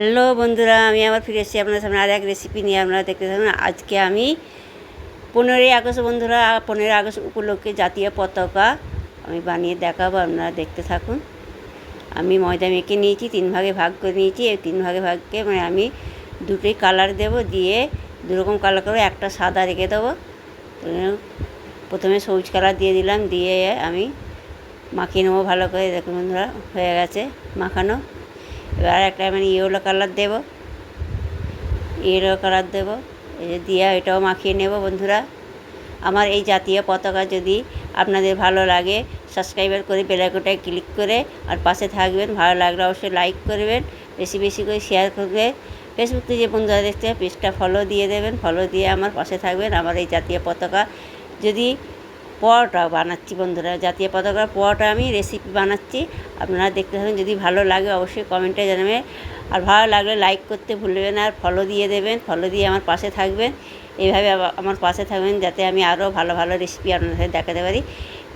Hello বন্ধুরা, আমি আবার ফিরে এসেছি আপনাদের সামনে আর এক রেসিপি নিয়ে। আপনারা দেখতে থাকুন। আজকে আমি 15ই আগস্ট বন্ধুরা, 15ই আগস্ট উপলক্ষে জাতীয় পতাকা আমি বানিয়ে দেখাবো। আপনারা দেখতে থাকুন। আমি ময়দা মেখে নিয়েছি, 3 ভাগে ভাগ করে নিয়েছি। এই 3 ভাগে ভাগকে আমি দুটোই কালার দেব, দিয়ে দুরকম কালার করে একটা সাদা রেখে দেবো। প্রথমে সবুজ কালার দিয়ে দিলাম, দিয়ে আমি মাখিয়ে নেবো ভালো করে। দেখুন বন্ধুরা, হয়ে গেছে মাখানো। এবার একটা ইয়েলো কালার দেবো, এই যে দিয়ে এটাও মাখিয়ে নেব বন্ধুরা। আমার এই জাতীয় পতাকা যদি আপনাদের ভালো লাগে, সাবস্ক্রাইবার করে বেল আইকনটায় ক্লিক করে আর পাশে থাকবেন। ভালো লাগলে অবশ্যই লাইক করবেন, বেশি বেশি করে শেয়ার করবেন। ফেসবুকে যে বন্ধুরা দেখতে পেজটা ফলো দিয়ে দেবেন, ফলো দিয়ে আমার পাশে থাকবেন। আমার এই জাতীয় পতাকা যদি পরোটা বানাচ্ছি বন্ধুরা, জাতীয় পতাকার পরোটা আমি রেসিপি বানাচ্ছি। আপনারা দেখতে থাকুন। যদি ভালো লাগে অবশ্যই কমেন্টে জানাবেন, আর ভালো লাগলে লাইক করতে ভুলবেন না, আর ফলো দিয়ে দেবেন। ফলো দিয়ে আমার পাশে থাকবেন। এইভাবে আমার পাশে থাকবেন যাতে আমি আরও ভালো ভালো রেসিপি আপনাদের সাথে দেখাতে পারি।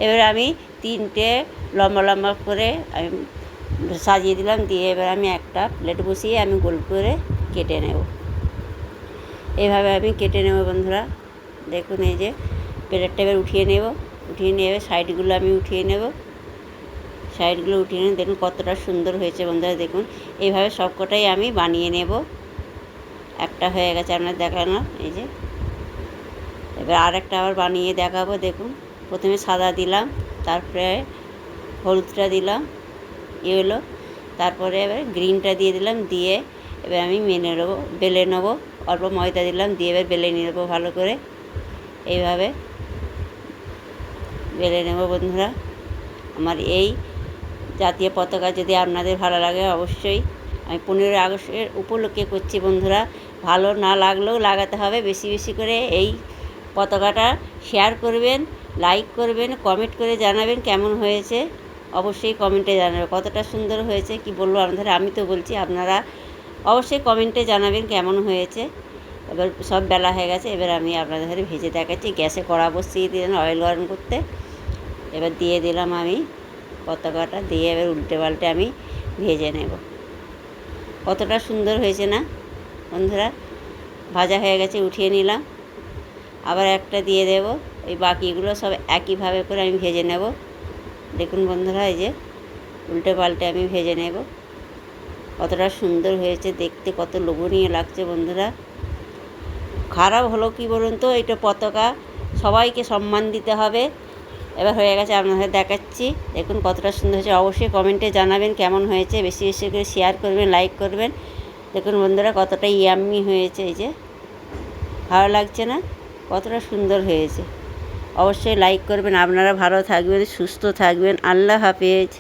এবারে আমি 3টে লম্বা লম্বা করে আমি সাজিয়ে দিলাম, দিয়ে এবার আমি একটা প্লেট বসিয়ে আমি গোল করে কেটে নেব। এইভাবে আমি কেটে নেব বন্ধুরা। দেখুন, এই যে প্লেটটা এবার উঠিয়ে নেবে সাইডগুলো আমি উঠিয়ে নেব। দেখুন কতটা সুন্দর হয়েছে বন্ধুরা। দেখুন এইভাবে সবকটাই আমি বানিয়ে নেব। একটা হয়ে গেছে আপনার দেখানো, এই যে। এবার আরেকটা আবার বানিয়ে দেখাবো। দেখুন, প্রথমে সাদা দিলাম, তারপরে হলুদটা দিলাম, ইয়েলো, তারপরে এবার গ্রিনটা দিয়ে দিলাম, দিয়ে এবার আমি বেলে নেবো। অল্প ময়দা দিলাম, দিয়ে এবার বেলে নিয়ে নেবো ভালো করে। এইভাবে বেলে নেব বন্ধুরা। আমার এই জাতীয় পতাকা যদি আপনাদের ভালো লাগে, অবশ্যই আমি 15ই আগস্টের উপলক্ষে করছি বন্ধুরা। ভালো না লাগলেও লাগাতে হবে। বেশি বেশি করে এই পতাকাটা শেয়ার করবেন, লাইক করবেন, কমেন্ট করে জানাবেন কেমন হয়েছে। অবশ্যই কমেন্টে জানাবেন কতটা সুন্দর হয়েছে। কি বলবো আপনাদের, আমি তো বলছি, আপনারা অবশ্যই কমেন্টে জানাবেন কেমন হয়েছে। এবার সব বেলা হয়ে গেছে, এবার আমি আপনাদের ঘরে ভেজে দেখাচ্ছি। গ্যাসে কড়া বসিয়ে দিলাম অয়েল গরম করতে। এবার দিয়ে দিলাম আমি পতাকাটা, দিয়ে এবার উল্টে পাল্টে আমি ভেজে নেব। কতটা সুন্দর হয়েছে না বন্ধুরা। ভাজা হয়ে গেছে, উঠিয়ে নিলাম। আবার একটা দিয়ে দেব। এই বাকিগুলো সব একইভাবে করে আমি ভেজে নেব। দেখুন বন্ধুরা, এই যে উল্টে পাল্টে আমি ভেজে নেব। কতটা সুন্দর হয়েছে দেখতে, কত লোভনীয় লাগছে বন্ধুরা। খারাপ হলো কি বলুন তো, এটা পতাকা সবাইকে সম্মান দিতে হবে। এবার হয়ে গেছে, আপনাদের দেখাচ্ছি। দেখুন কতটা সুন্দর হয়েছে। অবশ্যই কমেন্টে জানাবেন কেমন হয়েছে। বেশি বেশি করে শেয়ার করবেন, লাইক করবেন। দেখুন বন্ধুরা কতটা ইয়াম্মি হয়েছে। এই যে ভালো লাগছে না, কতটা সুন্দর হয়েছে। অবশ্যই লাইক করবেন। আপনারা ভালো থাকবেন, সুস্থ থাকবেন। আল্লাহ হাফেজ।